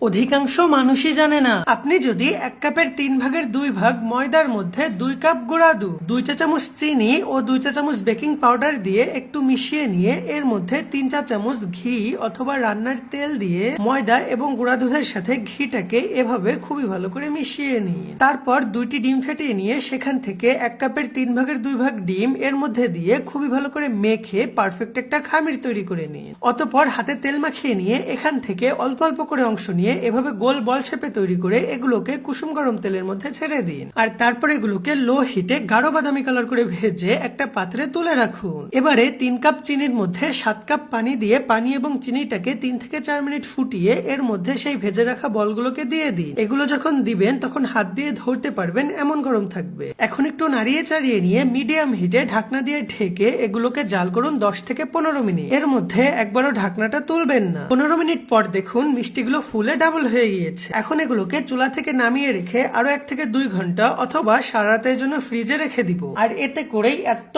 অধিকাংশ মানুষই জানে না আপনি যদি 1 কাপের 3 ভাগের 2 ভাগ ময়দার মধ্যে 2 কাপ গুঁড়া দুধ, 2 চা চামচ চিনি ও 2 চা চামচ বেকিং পাউডার দিয়ে একটু মিশিয়ে নিয়ে এর মধ্যে 3 চা চামচ ঘি অথবা রান্নার তেল দিয়ে ময়দা এবং গুঁড়া দুধের সাথে ঘিটাকে এভাবে খুবই ভালো করে মিশিয়ে নিয়ে তারপর 2টি ডিম ফেটিয়ে নিয়ে সেখান থেকে 1 কাপের 3 ভাগের 2 ভাগ ডিম এর মধ্যে দিয়ে খুবই ভালো করে মেখে পারফেক্ট একটা খামির তৈরি করে নিয়ে অতঃপর হাতে তেল মাখিয়ে নিয়ে এখান থেকে অল্প অল্প করে অংশ নিয়ে এভাবে গোল বল শেপে তৈরি করে এগুলোকে কুসুম গরম তেলের মধ্যে ছেড়ে দিন। আর তারপর এগুলোকে লো হিটে গাঢ় বাদামি কালার করে ভেজে একটা পাত্রে তুলে রাখুন। এবারে 3 কাপ চিনির মধ্যে 7 কাপ পানি দিয়ে পানি এবং চিনিটাকে 3 থেকে 4 মিনিট ফুটিয়ে এর মধ্যে সেই ভেজে রাখা বলগুলোকে দিয়ে দিন। এগুলো যখন দিবেন তখন হাত দিয়ে ধরতে পারবেন এমন গরম থাকবে। এখন একটু নাড়িয়ে চাড়িয়ে নিয়ে মিডিয়াম হিটে ঢাকনা দিয়ে ঢেকে এগুলোকে জাল করুন 10 থেকে 15 মিনিট। এর মধ্যে একবারও ঢাকনাটা তুলবেন না। 15 মিনিট পর দেখুন মিষ্টিগুলো ফুলে ডাবল হয়ে গিয়েছে। এখন এগুলোকে চুলা থেকে নামিয়ে রেখে আরো 1 থেকে 2 ঘন্টা অথবা সারা রাতের জন্য ফ্রিজে রেখে দিব। আর এতে করেই এত